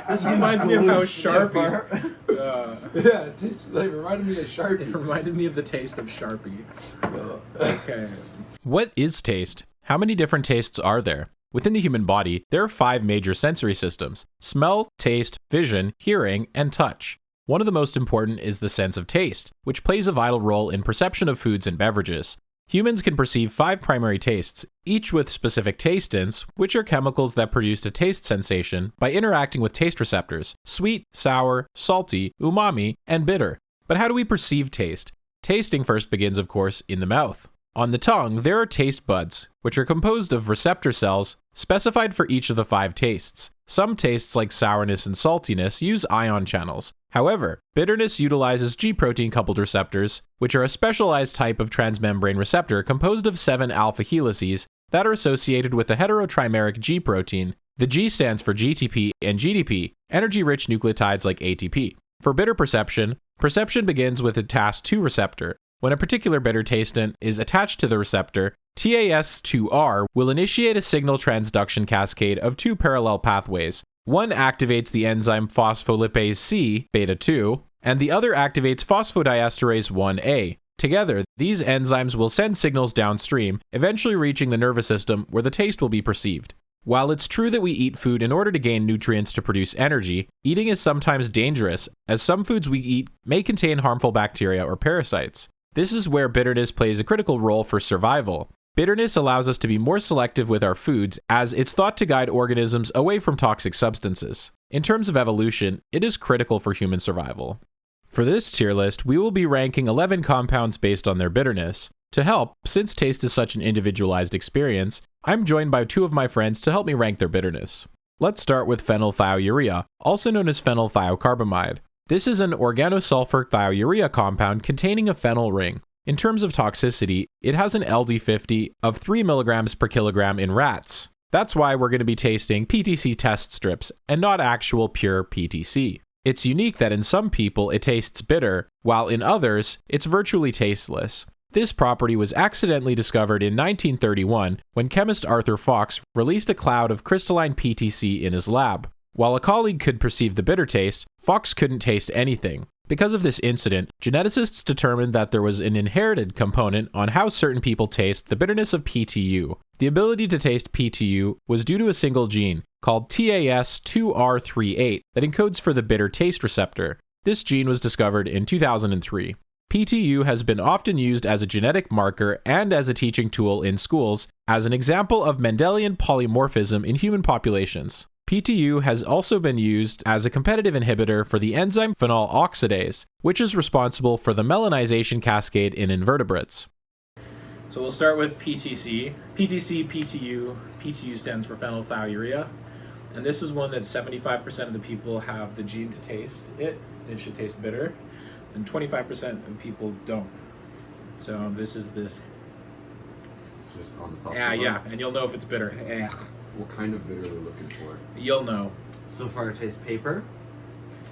This reminds me of how Sharpie. Yeah, it tastes like, it reminded me of Sharpie. It reminded me of the taste of Sharpie. Okay. What is taste? How many different tastes are there? Within the human body, there are 5 major sensory systems: smell, taste, vision, hearing, and touch. One of the most important is the sense of taste, which plays a vital role in perception of foods and beverages. Humans can perceive 5 primary tastes, each with specific tastins, which are chemicals that produce a taste sensation by interacting with taste receptors: sweet, sour, salty, umami, and bitter. But how do we perceive taste? Tasting first begins, of course, in the mouth. On the tongue, there are taste buds, which are composed of receptor cells specified for each of the 5 tastes. Some tastes, like sourness and saltiness, use ion channels. However, bitterness utilizes G-protein coupled receptors, which are a specialized type of transmembrane receptor composed of 7 alpha helices that are associated with a heterotrimeric G protein. The G stands for GTP and GDP, energy-rich nucleotides like ATP. For bitter perception, perception begins with a TAS2 receptor. When a particular bitter tastant is attached to the receptor, TAS2R will initiate a signal transduction cascade of 2 parallel pathways. One activates the enzyme phospholipase C, beta 2, and the other activates phosphodiesterase 1A. Together, these enzymes will send signals downstream, eventually reaching the nervous system where the taste will be perceived. While it's true that we eat food in order to gain nutrients to produce energy, eating is sometimes dangerous, as some foods we eat may contain harmful bacteria or parasites. This is where bitterness plays a critical role for survival. Bitterness allows us to be more selective with our foods, as it's thought to guide organisms away from toxic substances. In terms of evolution, it is critical for human survival. For this tier list, we will be ranking 11 compounds based on their bitterness. To help, since taste is such an individualized experience, I'm joined by 2 of my friends to help me rank their bitterness. Let's start with phenylthiourea, also known as phenylthiocarbamide. This is an organosulfur thiourea compound containing a phenyl ring. In terms of toxicity, it has an LD50 of 3 mg per kilogram in rats. That's why we're going to be tasting PTC test strips and not actual pure PTC. It's unique that in some people it tastes bitter, while in others, it's virtually tasteless. This property was accidentally discovered in 1931 when chemist Arthur Fox released a cloud of crystalline PTC in his lab. While a colleague could perceive the bitter taste, Fox couldn't taste anything. Because of this incident, geneticists determined that there was an inherited component on how certain people taste the bitterness of PTU. The ability to taste PTU was due to a single gene, called TAS2R38, that encodes for the bitter taste receptor. This gene was discovered in 2003. PTU has been often used as a genetic marker and as a teaching tool in schools, as an example of Mendelian polymorphism in human populations. PTU has also been used as a competitive inhibitor for the enzyme phenol oxidase, which is responsible for the melanization cascade in invertebrates. So we'll start with PTC. PTC, PTU. PTU stands for phenylthiourea. And this is one that 75% of the people have the gene to taste it. It should taste bitter. And 25% of people don't. So this is this. It's just on the top. Yeah. And you'll know if it's bitter. What kind of bitter are we looking for? You'll know. So far it tastes paper.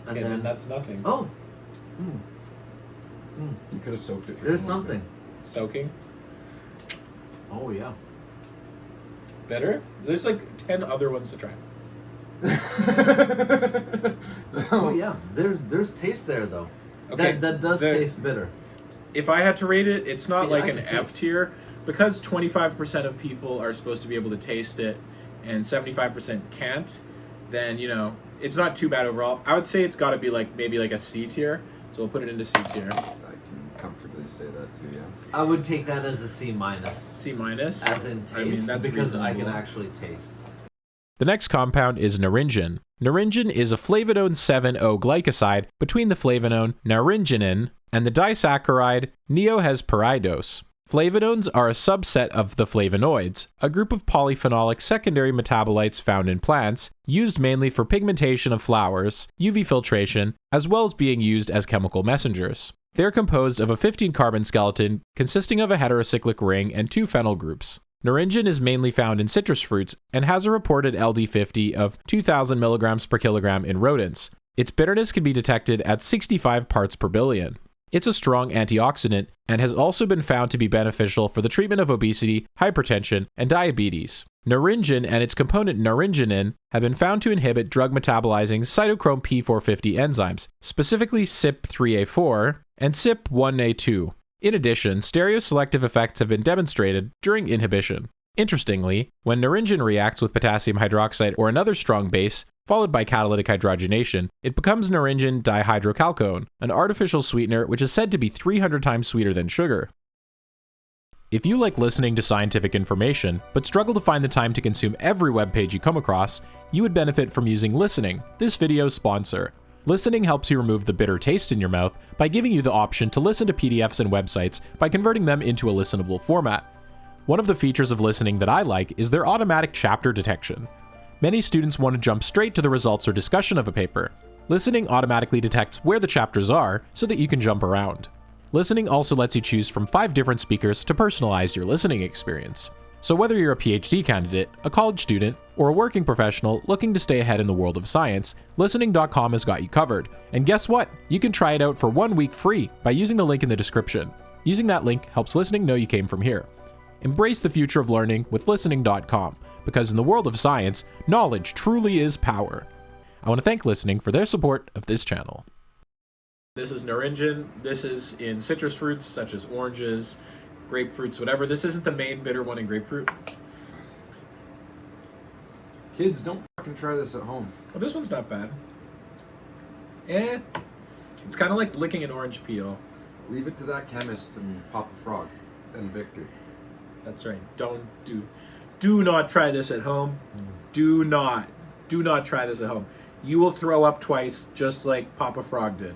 And then then that's nothing. Oh. You could have soaked it. There's something. Soaking. Oh yeah. Bitter? There's like 10 other ones to try. Oh yeah. There's taste there though. Okay. That does taste bitter. If I had to rate it, it's not Yeah, like I an can F taste. tier. Because 25% of people are supposed to be able to taste it and 75% can't, then, it's not too bad overall. I would say it's got to be maybe a C tier. So we'll put it into C tier. I can comfortably say that too, yeah. I would take that as a C-. C minus. As in taste, I mean, that's because I can reasonable. actually taste. The next compound is naringin. Naringin is a flavanone 7O glycoside between the flavanone naringinin and the disaccharide neohesperidose. Flavonones are a subset of the flavonoids, a group of polyphenolic secondary metabolites found in plants, used mainly for pigmentation of flowers, UV filtration, as well as being used as chemical messengers. They are composed of a 15-carbon skeleton consisting of a heterocyclic ring and 2 phenyl groups. Naringin is mainly found in citrus fruits and has a reported LD50 of 2,000 mg per kilogram in rodents. Its bitterness can be detected at 65 parts per billion. It's a strong antioxidant and has also been found to be beneficial for the treatment of obesity, hypertension, and diabetes. Naringin and its component naringinin have been found to inhibit drug metabolizing cytochrome P450 enzymes, specifically CYP3A4 and CYP1A2. In addition, stereoselective effects have been demonstrated during inhibition. Interestingly, when naringin reacts with potassium hydroxide or another strong base, followed by catalytic hydrogenation, it becomes naringin dihydrochalcone, an artificial sweetener which is said to be 300 times sweeter than sugar. If you like listening to scientific information, but struggle to find the time to consume every webpage you come across, you would benefit from using Listening, this video's sponsor. Listening helps you remove the bitter taste in your mouth by giving you the option to listen to PDFs and websites by converting them into a listenable format. One of the features of Listening that I like is their automatic chapter detection. Many students want to jump straight to the results or discussion of a paper. Listening automatically detects where the chapters are so that you can jump around. Listening also lets you choose from 5 different speakers to personalize your listening experience. So whether you're a PhD candidate, a college student, or a working professional looking to stay ahead in the world of science, listening.com has got you covered. And guess what? You can try it out for 1 week free by using the link in the description. Using that link helps Listening know you came from here. Embrace the future of learning with listening.com, because in the world of science, knowledge truly is power. I want to thank Listening for their support of this channel. This is naringin. This is in citrus fruits such as oranges, grapefruits, whatever. This isn't the main bitter one in grapefruit. Kids, don't fucking try this at home. Well, this one's not bad. It's kind of like licking an orange peel. Leave it to that chemist and Papa Frog and Victor. That's right. Do not try this at home. Do not try this at home. You will throw up twice, just like Papa Frog did.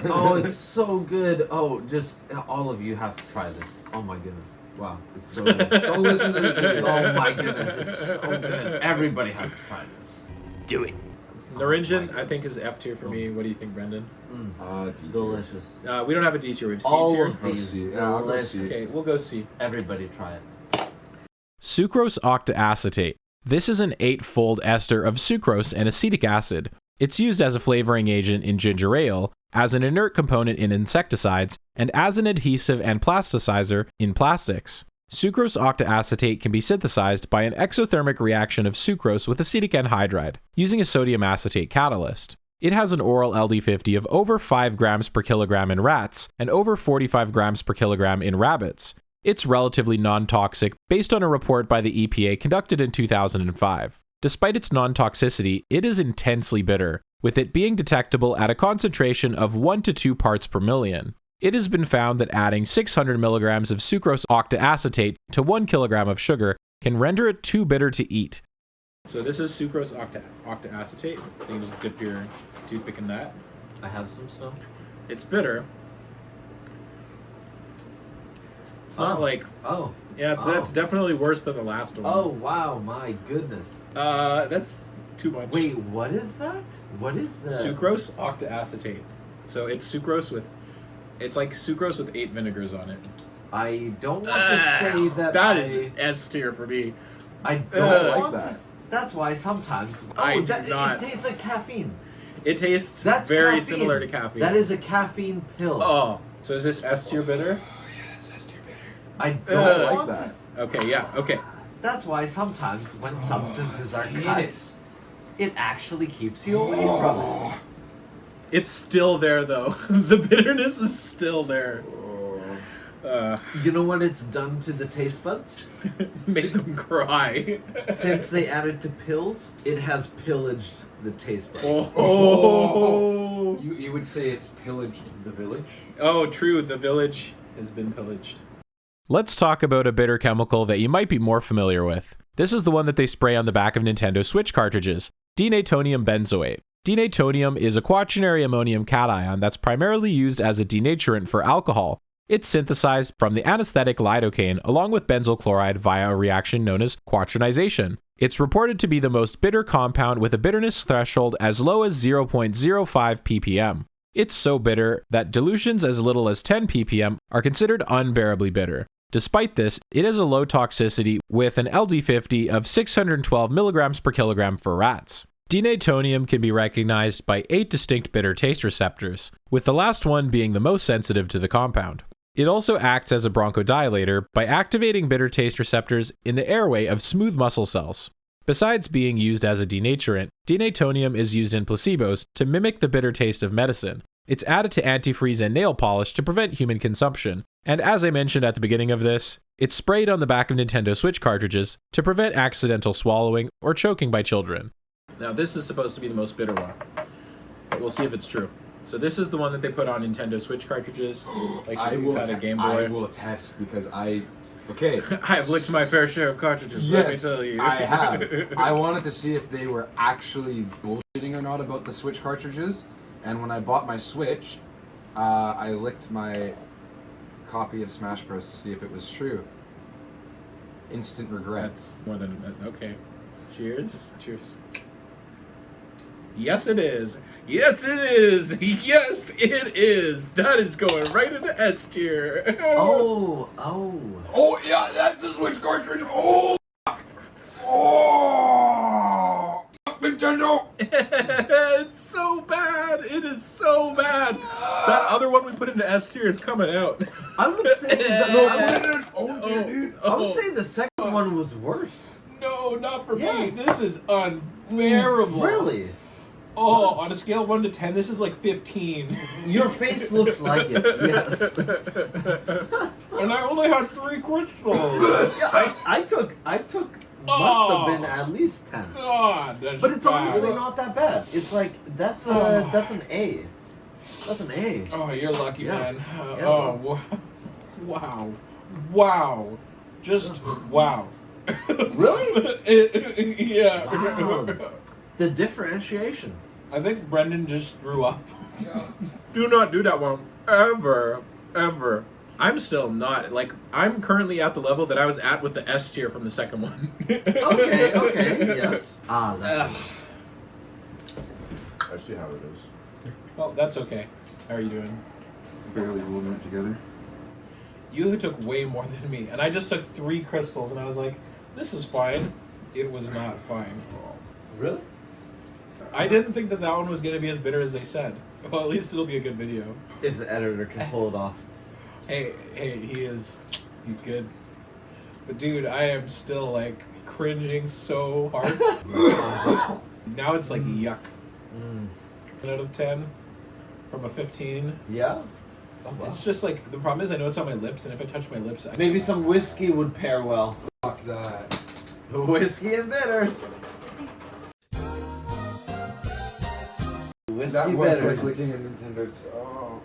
Oh, it's so good. Oh, just all of you have to try this. Oh my goodness. Wow, it's so good. Don't listen to this video. Oh my goodness, it's so good. Everybody has to try this. Do it. Naringin, I think, is F tier for me. What do you think, Brendan? D tier. Delicious. We don't have a D tier. We have C All tier. of these C. Yeah, I'll go delicious. C. Okay, we'll go C. Everybody try it. Sucrose octaacetate. This is an 8-fold ester of sucrose and acetic acid. It's used as a flavoring agent in ginger ale, as an inert component in insecticides, and as an adhesive and plasticizer in plastics. Sucrose octaacetate can be synthesized by an exothermic reaction of sucrose with acetic anhydride, using a sodium acetate catalyst. It has an oral LD50 of over 5 grams per kilogram in rats and over 45 grams per kilogram in rabbits. It's relatively non-toxic based on a report by the EPA conducted in 2005. Despite its non-toxicity, it is intensely bitter, with it being detectable at a concentration of 1 to 2 parts per million. It has been found that adding 600 milligrams of sucrose octaacetate to 1 kilogram of sugar can render it too bitter to eat. So this is sucrose octaacetate. So you can just dip your toothpick in that. I have some snow. It's bitter. It's not like... Oh. Yeah, that's definitely worse than the last one. Oh, wow, my goodness. That's too much. Wait, what is that? What is that? Sucrose octaacetate. So it's sucrose with... It's like sucrose with 8 vinegars on it. I don't want to say that That is S tier for me. I don't like want that. to... That's why sometimes... I do not. It tastes like caffeine. It tastes That's very caffeine. similar to caffeine. That is a caffeine pill. Oh, so is this S tier bitter? I I don't like want that. to... s- Okay, yeah, okay. That's why sometimes when substances are cut, it actually keeps you away from it. It's still there, though. The bitterness is still there. You know what it's done to the taste buds? Made them cry. Since they added to pills, it has pillaged the taste buds. Oh. You would say it's pillaged the village? Oh, true. The village has been pillaged. Let's talk about a bitter chemical that you might be more familiar with. This is the one that they spray on the back of Nintendo Switch cartridges, denatonium benzoate. Denatonium is a quaternary ammonium cation that's primarily used as a denaturant for alcohol. It's synthesized from the anesthetic lidocaine along with benzyl chloride via a reaction known as quaternization. It's reported to be the most bitter compound with a bitterness threshold as low as 0.05 ppm. It's so bitter that dilutions as little as 10 ppm are considered unbearably bitter. Despite this, it has a low toxicity with an LD50 of 612 milligrams per kilogram for rats. Denatonium can be recognized by 8 distinct bitter taste receptors, with the last one being the most sensitive to the compound. It also acts as a bronchodilator by activating bitter taste receptors in the airway of smooth muscle cells. Besides being used as a denaturant, denatonium is used in placebos to mimic the bitter taste of medicine. It's added to antifreeze and nail polish to prevent human consumption, and as I mentioned at the beginning of this, it's sprayed on the back of Nintendo Switch cartridges to prevent accidental swallowing or choking by children. Now this is supposed to be the most bitter one, but we'll see if it's true. So this is the one that they put on Nintendo Switch cartridges, like if you've had a Game Boy. I will attest because okay. I've licked my fair share of cartridges, Yes, let me tell you. I have. I wanted to see if they were actually bullshitting or not about the Switch cartridges, and when I bought my Switch, I licked my copy of Smash Bros. To see if it was true. Instant regret. That's more than okay. Cheers. Cheers. Yes, it is. Yes, it is. Yes, it is. That is going right into S tier. Oh. Oh yeah, that's a Switch cartridge. Oh. Oh. Nintendo. It's so bad. It is so bad. That other one we put into S tier is coming out. I would say Dude. I would say the second one was worse. No, not for Yeah. me. This is unbearable. Really? Oh, on a scale of 1 to 10, this is like 15. Your face looks like it. Yes. And I only had 3 crystals. Yeah, I took must have been at least 10. God, that's But it's bad. honestly not that bad. It's like that's an A. That's an A. Oh, you're lucky, Yeah. man. Yeah. Oh, wow. Just wow. Really? Yeah. Wow. The differentiation. I think Brendan just threw up. Do not do that one. Ever. I'm still not. Like, I'm currently at the level that I was at with the S tier from the second one. Okay, yes. That's I see how it is. Well, that's okay. How are you doing? Barely holding it together. You took way more than me, and I just took 3 crystals, and I was like, this is fine. It was not fine. Really? I didn't think that one was going to be as bitter as they said. Well, at least it'll be a good video. If the editor can pull it off. Hey, he's good. But dude, I am still like cringing so hard. Now it's like yuck. 10 out of 10 from a 15. Yeah? Oh, wow. It's just like, the problem is I know it's on my lips, and if I touch my lips, I Maybe some whiskey would pair well. Fuck that. Whiskey and bitters. Whiskey That was bitters. like licking a Nintendo. Oh,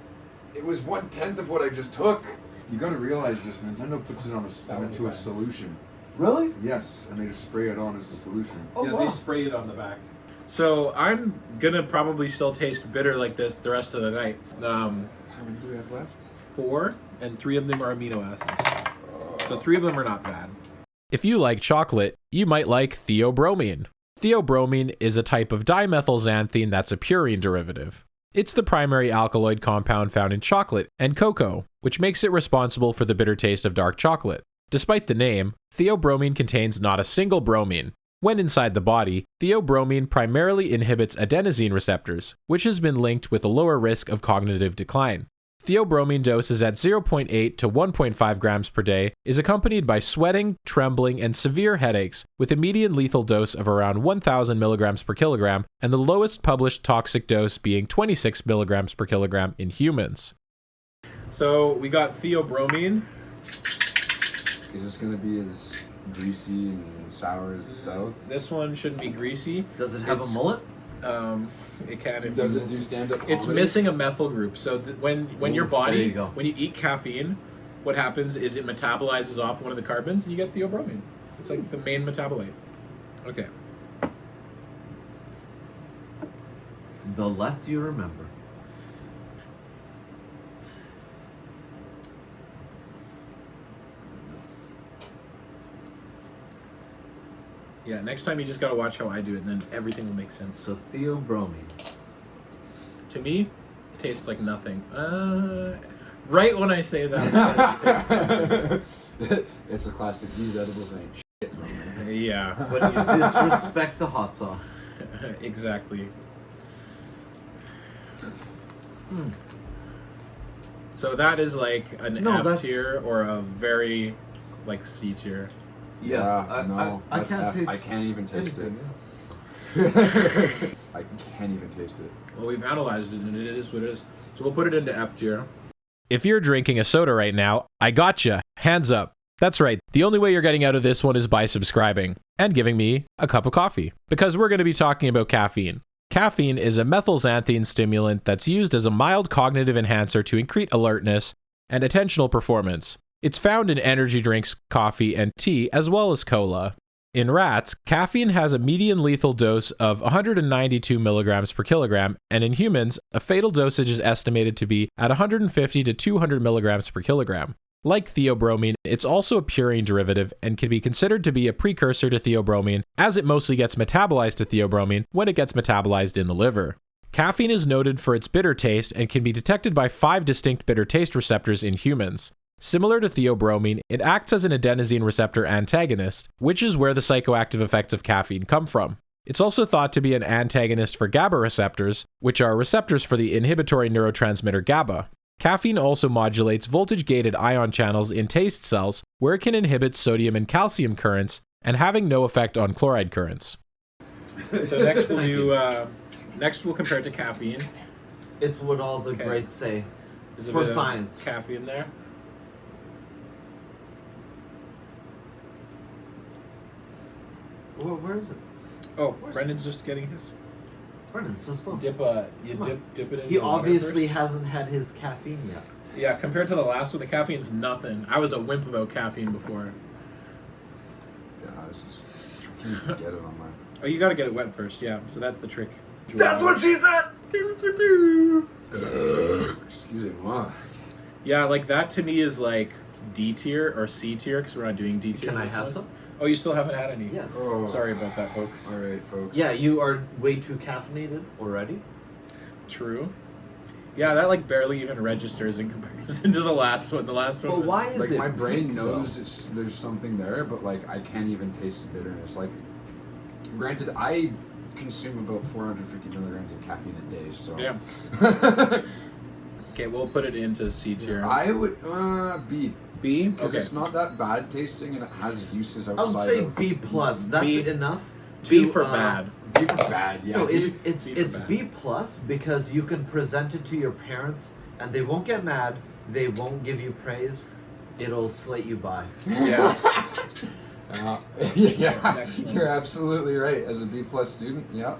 it was 1/10 of what I just took. You gotta realize this. Nintendo puts it on into a solution. Really? Yes, and they just spray it on as a solution. Oh, yeah, wow. they spray it on the back. So I'm gonna probably still taste bitter like this the rest of the night. How many do we have left? 4, and 3 of them are amino acids. So 3 of them are not bad. If you like chocolate, you might like theobromine. Theobromine is a type of dimethylxanthine that's a purine derivative. It's the primary alkaloid compound found in chocolate and cocoa, which makes it responsible for the bitter taste of dark chocolate. Despite the name, theobromine contains not a single bromine. When inside the body, theobromine primarily inhibits adenosine receptors, which has been linked with a lower risk of cognitive decline. Theobromine doses at 0.8 to 1.5 grams per day is accompanied by sweating, trembling, and severe headaches, with a median lethal dose of around 1,000 milligrams per kilogram, and the lowest published toxic dose being 26 milligrams per kilogram in humans. So we got theobromine. Is this gonna be as greasy and sour as the South? This one shouldn't be greasy. Does it have It's- a mullet? It can. If Does you- it do stand-up It's comedy? missing a methyl group. So when your Ooh, body, there you go. when you eat caffeine, what happens is it metabolizes off one of the carbons, and you get theobromine. It's like the main metabolite. Okay. The less you remember. Yeah. Next time you just gotta watch how I do it, and then everything will make sense. So theobromine. To me, it tastes like nothing. Right when I say that, it tastes something. It's a classic. These edibles ain't shit. Yeah. When you disrespect the hot sauce. Exactly. So that is like an F that's- tier or a very like C tier. Yes, I that's can't F. taste I can't even taste it. anything, I can't even taste it. Well, we've analyzed it and it is what it is. So we'll put it into F tier. If you're drinking a soda right now, I gotcha. Hands up. That's right. The only way you're getting out of this one is by subscribing and giving me a cup of coffee, because we're going to be talking about caffeine. Caffeine is a methylxanthine stimulant that's used as a mild cognitive enhancer to increase alertness and attentional performance. It's found in energy drinks, coffee, and tea, as well as cola. In rats, caffeine has a median lethal dose of 192 milligrams per kilogram, and in humans, a fatal dosage is estimated to be at 150 to 200 milligrams per kilogram. Like theobromine, it's also a purine derivative and can be considered to be a precursor to theobromine, as it mostly gets metabolized to theobromine when it gets metabolized in the liver. Caffeine is noted for its bitter taste and can be detected by 5 distinct bitter taste receptors in humans. Similar to theobromine, it acts as an adenosine receptor antagonist, which is where the psychoactive effects of caffeine come from. It's also thought to be an antagonist for GABA receptors, which are receptors for the inhibitory neurotransmitter GABA. Caffeine also modulates voltage-gated ion channels in taste cells, where it can inhibit sodium and calcium currents, and having no effect on chloride currents. So next we'll do. Next we'll compare it to caffeine. It's what all the Okay. greats say. There's a For bit of science. caffeine there. Where is it? Oh, Brendan's just getting his. Brendan, so slow. Dip it in. He obviously hasn't had his caffeine yet. Yeah, compared to the last one, the caffeine's nothing. I was a wimp about caffeine before. Yeah, this is. I can't even get it on my. Oh, you gotta get it wet first, yeah. So that's the trick. That's what she said! Excuse me, what? Yeah, like that to me is like D tier or C tier because we're not doing D tier. Can I this have one. some? Oh, you still haven't had any? Yes. Oh. Sorry about that, folks. All right, folks. Yeah, you are way too caffeinated already. True. Yeah, that like barely even registers in comparison to the last one. The last one But was... why is Like it my brain pink, knows though? there's something there, but like I can't even taste the bitterness. Like, granted, I consume about 450 milligrams of caffeine a day, so Yeah. Okay, we'll put it into C tier. I would B B? because Okay. it's not that bad tasting and it has uses outside. I would say of B plus. That's B- enough. B to, for bad. B for bad. Yeah. No, B- it's B for it's bad. B plus because you can present it to your parents and they won't get mad. They won't give you praise. It'll slate you by. Yeah. yeah, Next one. you're absolutely right. As a B plus student, yeah.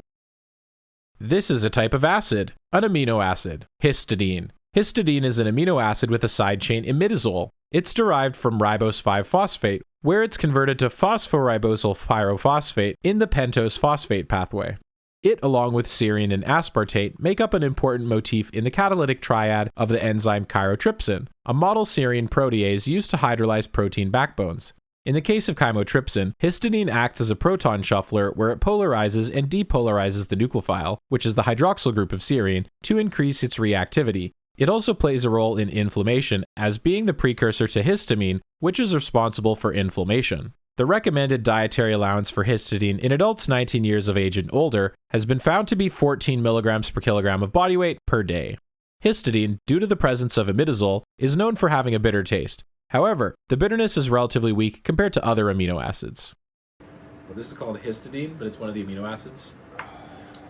This is a type of acid, an amino acid, histidine. Histidine is an amino acid with a side chain imidazole. It's derived from ribose 5-phosphate, where it's converted to phosphoribosal pyrophosphate in the pentose phosphate pathway. It, along with serine and aspartate, make up an important motif in the catalytic triad of the enzyme chymotrypsin, a model serine protease used to hydrolyze protein backbones. In the case of chymotrypsin, histidine acts as a proton shuffler where it polarizes and depolarizes the nucleophile, which is the hydroxyl group of serine, to increase its reactivity. It also plays a role in inflammation, as being the precursor to histamine, which is responsible for inflammation. The recommended dietary allowance for histidine in adults 19 years of age and older has been found to be 14 milligrams per kilogram of body weight per day. Histidine, due to the presence of imidazole, is known for having a bitter taste. However, the bitterness is relatively weak compared to other amino acids. Well, this is called histidine, but it's one of the amino acids.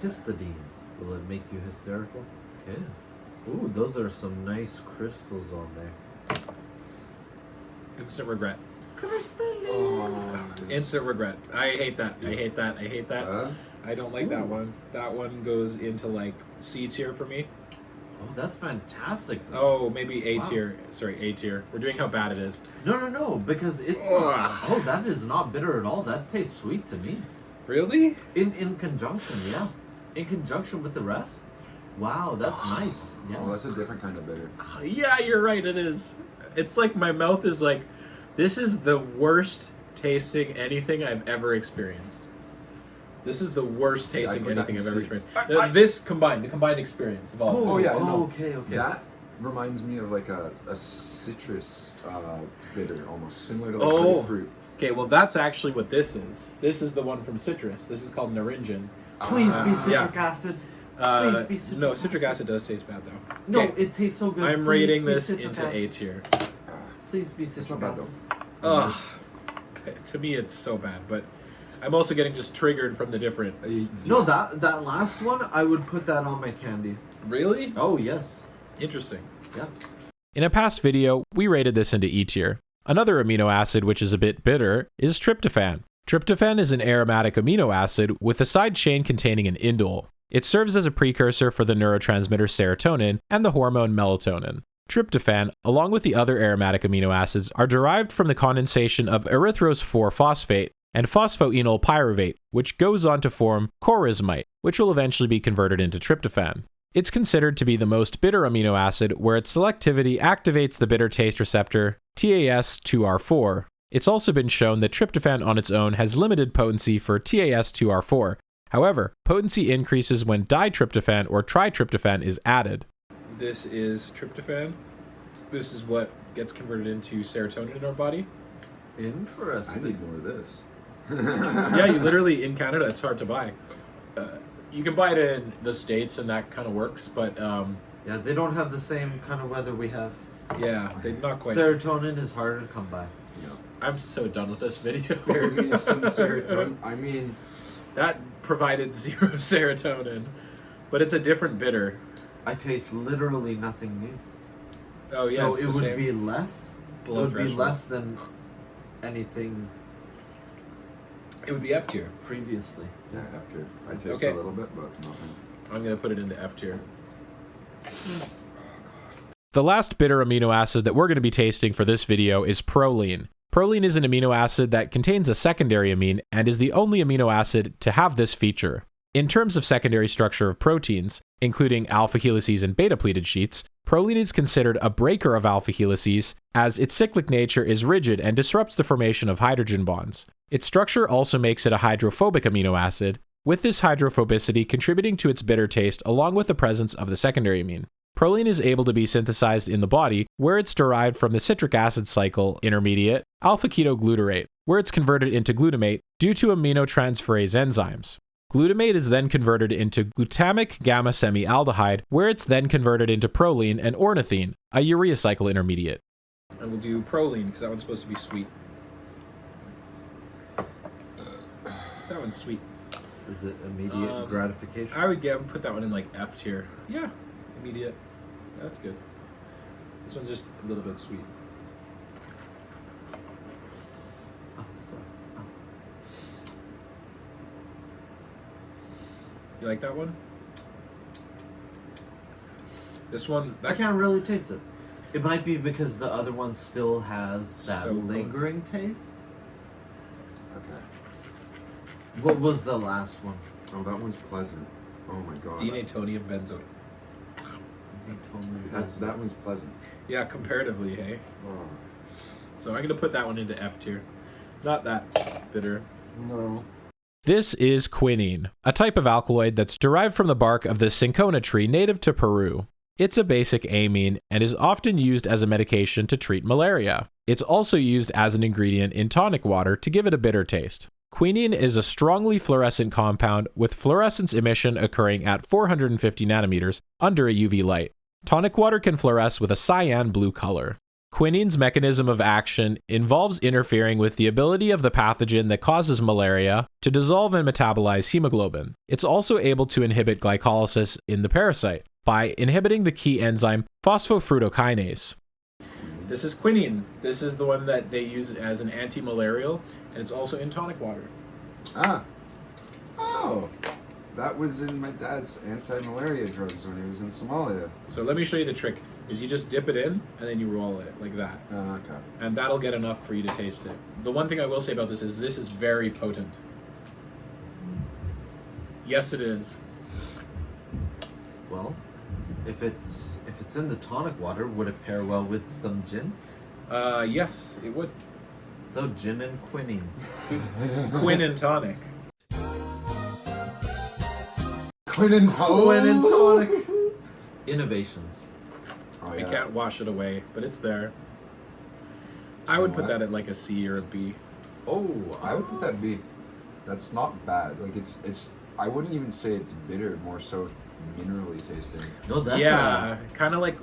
Histidine. Will it make you hysterical? Okay. Ooh, those are some nice crystals on there. Instant regret. Oh, Instant regret. I hate that. I hate that. I hate that. I don't like that one. That one goes into like C tier for me. Oh, that's fantastic. Oh, maybe A Wow. tier. Sorry, A tier. We're doing how bad it is. No, because it's Ugh. oh, that is not bitter at all. That tastes sweet to me. Really? In conjunction, yeah. In conjunction with the rest. Wow, that's nice. Oh, Yeah. that's a different kind of bitter. Yeah, you're right. It is. It's like my mouth is like, this is the worst tasting anything I've ever experienced. This is the worst See, I tasting put that anything in I've ever C. experienced. This combined, the combined experience of all. Oh, of this. yeah, no. okay. That reminds me of like a citrus bitter, almost similar to like Oh. grapefruit. Okay, well that's actually what this is. This is the one from citrus. This is called Naringin. Please be citric yeah. acid. Please be citric No, acid. citric acid does taste bad though. No, Okay, it tastes so good. I'm Please rating be this citric into acid. A tier. Please be citric not bad, acid. Ugh. To me, it's so bad, but I'm also getting just triggered from the different. No, that last one, I would put that on my candy. Really? Oh, yes. Interesting. Yeah. In a past video, we rated this into E tier. Another amino acid which is a bit bitter is tryptophan. Tryptophan is an aromatic amino acid with a side chain containing an indole. It serves as a precursor for the neurotransmitter serotonin and the hormone melatonin. Tryptophan, along with the other aromatic amino acids, are derived from the condensation of erythrose 4-phosphate and phosphoenol pyruvate, which goes on to form chorismite, which will eventually be converted into tryptophan. It's considered to be the most bitter amino acid where its selectivity activates the bitter taste receptor TAS2R4. It's also been shown that tryptophan on its own has limited potency for TAS2R4. However, potency increases when ditryptophan or tritryptophan is added. This is tryptophan. This is what gets converted into serotonin in our body. Interesting. I need more of this. Yeah, you literally, in Canada, it's hard to buy. You can buy it in the States and that kind of works, but Yeah, they don't have the same kind of weather we have. yeah, they're not quite. Serotonin is harder to come by. Yeah. I'm so done with this video. Spare me some serotonin. I mean, That provided 0 serotonin, but it's a different bitter. I taste literally nothing new. Oh yeah, so it's it the would same. be less. Below it would threshold. be less than anything It would be F tier. previously. yeah, after I taste Okay. a little bit, but nothing. I'm gonna put it into F tier. The last bitter amino acid that we're going to be tasting for this video is proline. Proline is an amino acid that contains a secondary amine and is the only amino acid to have this feature. In terms of secondary structure of proteins, including alpha helices and beta pleated sheets, proline is considered a breaker of alpha helices as its cyclic nature is rigid and disrupts the formation of hydrogen bonds. Its structure also makes it a hydrophobic amino acid, with this hydrophobicity contributing to its bitter taste along with the presence of the secondary amine. Proline is able to be synthesized in the body, where it's derived from the citric acid cycle intermediate, alpha-ketoglutarate, where it's converted into glutamate due to aminotransferase enzymes. Glutamate is then converted into glutamic gamma semialdehyde, where it's then converted into proline and ornithine, a urea cycle intermediate. And we'll do proline because that one's supposed to be sweet. That one's sweet. Is it immediate gratification? I would put that one in like F tier. Yeah, immediate. That's good. This one's just a little bit sweet. Oh, sorry. Oh. You like that one? This one, I can't really taste it. It might be because the other one still has that So lingering taste. Okay. What was the last one? Oh, that one's pleasant. Oh my god. Denatonium benzoate. That one's pleasant. Yeah, comparatively, hey. Oh. So I'm gonna put that one into F tier. Not that bitter. No. This is quinine, a type of alkaloid that's derived from the bark of the cinchona tree native to Peru. It's a basic amine and is often used as a medication to treat malaria. It's also used as an ingredient in tonic water to give it a bitter taste. Quinine is a strongly fluorescent compound with fluorescence emission occurring at 450 nanometers under a UV light. Tonic water can fluoresce with a cyan blue color. Quinine's mechanism of action involves interfering with the ability of the pathogen that causes malaria to dissolve and metabolize hemoglobin. It's also able to inhibit glycolysis in the parasite by inhibiting the key enzyme phosphofructokinase. This is quinine. This is the one that they use as an anti-malarial, and it's also in tonic water. Ah. Oh. That was in my dad's anti-malaria drugs when he was in Somalia. So let me show you the trick. Is you just dip it in, and then you roll it like that. Okay. And that'll get enough for you to taste it. The one thing I will say about this is very potent. Yes, it is. Well, if it's in the tonic water, would it pair well with some gin? Yes, it would. So gin and quinine. Quin and tonic. Quinine tonic. Innovations. Oh, I yeah. can't wash it away, but it's there. I would put that at like a C or a B. Oh, I would put that B. That's not bad. Like it's. I wouldn't even say it's bitter. More so minerally tasting. no, that's Yeah, kind of like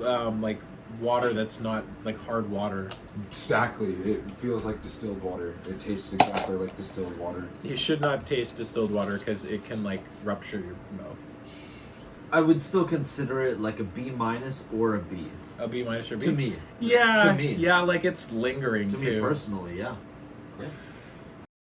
water that's not like hard water. Exactly. It feels like distilled water. It tastes exactly like distilled water. You should not taste distilled water because it can like rupture your mouth. I would still consider it like a B- or a B. A B- or B? To me. Yeah. To me. Yeah, like it's lingering To too. me personally, yeah.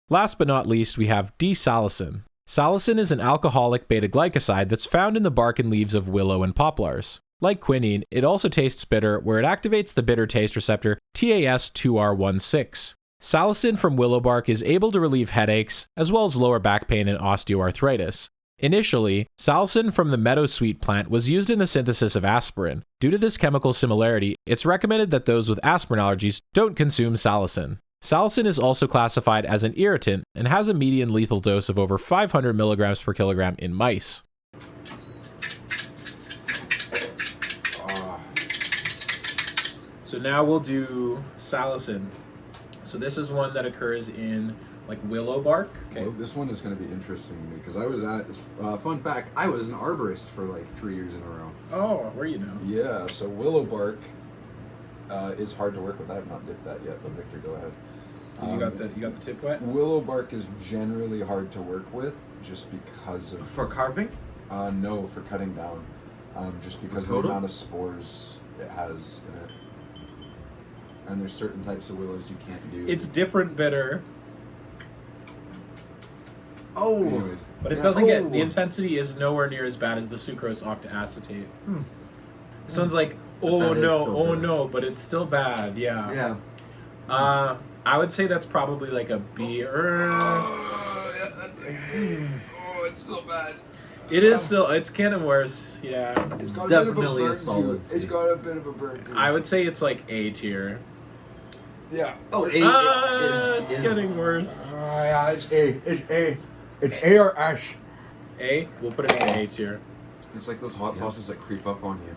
Last but not least, we have D-salicin. Salicin is an alcoholic beta-glycoside that's found in the bark and leaves of willow and poplars. Like quinine, it also tastes bitter, where it activates the bitter taste receptor TAS2R16. Salicin from willow bark is able to relieve headaches, as well as lower back pain and osteoarthritis. Initially, salicin from the meadowsweet plant was used in the synthesis of aspirin. Due to this chemical similarity, it's recommended that those with aspirin allergies don't consume salicin. Salicin is also classified as an irritant and has a median lethal dose of over 500 milligrams per kilogram in mice. So now we'll do salicin. So this is one that occurs in like willow bark. Okay. Well, this one is going to be interesting to me because I was at. Fun fact: I was an arborist for like 3 years in a row. Oh, where you know? Yeah. So willow bark is hard to work with. I have not dipped that yet, but Victor, go ahead. You got the tip wet? Willow bark is generally hard to work with just because of... For carving? No, for cutting down. Just because of the amount of spores it has in it. And there's certain types of willows you can't do. It's different bitter, Oh. Anyways, but it doesn't get... The intensity is nowhere near as bad as the sucrose octaacetate. This one's like, oh no, but it's still bad, yeah. Yeah. I would say that's probably like a B or... yeah, that's it's still bad. It is still, it's kind of worse, yeah. It's got Definitely a a solid C. It's got a bit of a burn to it. I would say it's like A tier. Yeah. Oh, A It's getting worse. Yeah, it's A. It's A. It's A or S. A? We'll put it in A tier. It's like those hot sauces that creep up on you.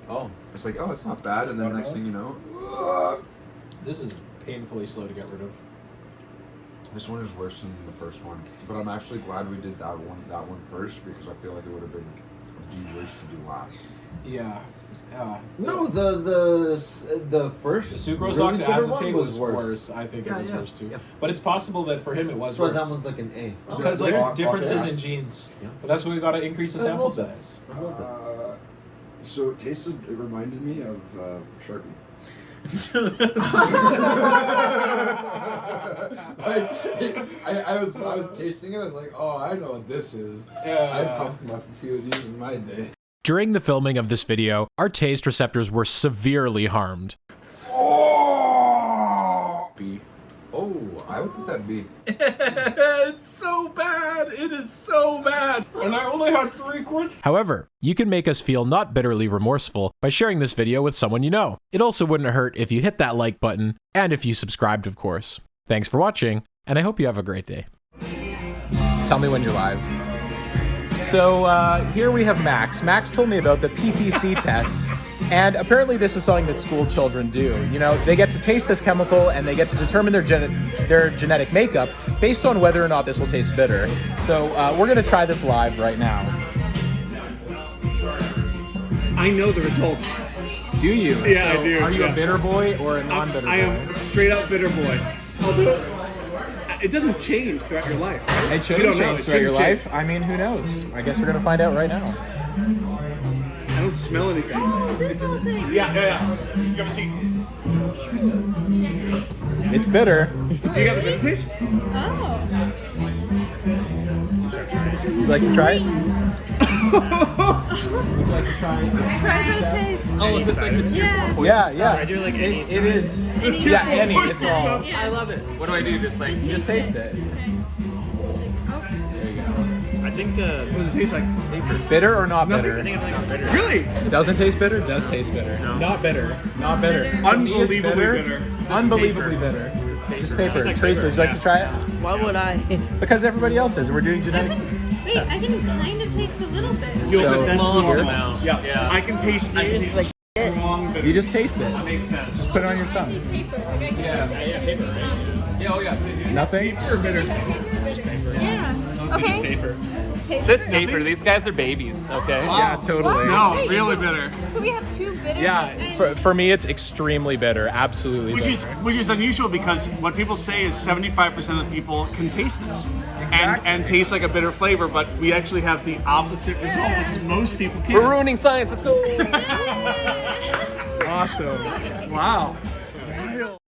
Oh. It's like, oh, it's not bad, and then Watermelon? next thing you know... This is painfully slow to get rid of. This one is worse than the first one, but I'm actually glad we did that one first because I feel like it would have been worse to do last. Yeah. No, the first The sucrose really bitter octaacetate one was worse. I think it was worse too. Yeah. But it's possible that for him it was So worse. that one's like an A. Because Okay. like differences in Octaacetate. genes. Yeah. But that's why we got to increase the A sample little bit. size. So it reminded me of Sharpie. I was tasting it. I was like, oh, I know what this is. I puffed up a few of these in my day. During the filming of this video, our taste receptors were severely harmed. Oh, B. Oh, I would put that B. It's so bad. It is so bad. And I only had 3 quarts. However, you can make us feel not bitterly remorseful by sharing this video with someone you know. It also wouldn't hurt if you hit that like button, and if you subscribed, of course. Thanks for watching, and I hope you have a great day. Tell me when you're live. So here we have Max. Max told me about the PTC tests, and apparently this is something that school children do. You know, they get to taste this chemical and they get to determine their genetic makeup based on whether or not this will taste bitter. So we're gonna try this live right now. I know the results. Do you? Yeah, So I do, Are you yeah. a bitter boy or a non-bitter boy? I am straight up bitter boy. Although it doesn't change throughout your life. Right? It We shouldn't don't know. change It throughout your shouldn't life. I mean, who knows? I guess we're gonna find out right now. change. I don't smell anything. This whole thing. Yeah. You got a seat. It's bitter. You got the bitter taste? Oh. Would you like to try it? Would you like to try it? Try the taste. Oh, is this like the tier Yeah. 4 Yeah. I do like any It is. Any Yeah, type of any. poison It's all. stuff. Yeah. I love it. What do I do? Just like Just taste it. I think What does it taste like? Bitter or not Nothing. bitter? I think I think it's better. Really? It doesn't taste bitter? Does taste bitter. No. Not bitter. Not bitter. Unbelievably To me, it's bitter. Unbelievably paper. bitter. paper. Just paper. It's like Tracer, paper, would you like yeah. to try it? Why would I? Because everybody else is. We're doing genetic. Wait, I can kind of taste a little bit. You'll So, have small normal. amount. Yeah. Yeah. I can taste I just like it. strong bitter. You just taste it. Makes sense. Just put it on your tongue. Paper. Like I can't Yeah, paper. Right? Yeah, oh yeah. Nothing? Paper or bitters? Yeah. Mostly just paper. Just paper. These guys are babies, okay? Yeah, totally. No, Wait, really so- bitter. So we have two bitter. Yeah, and- for me it's extremely bitter. Absolutely Which bitter. is unusual because what people say is 75% of the people can taste this and taste like a bitter flavor, but we actually have the opposite result, which is most people can't. We're ruining science. Let's go. Awesome. Wow.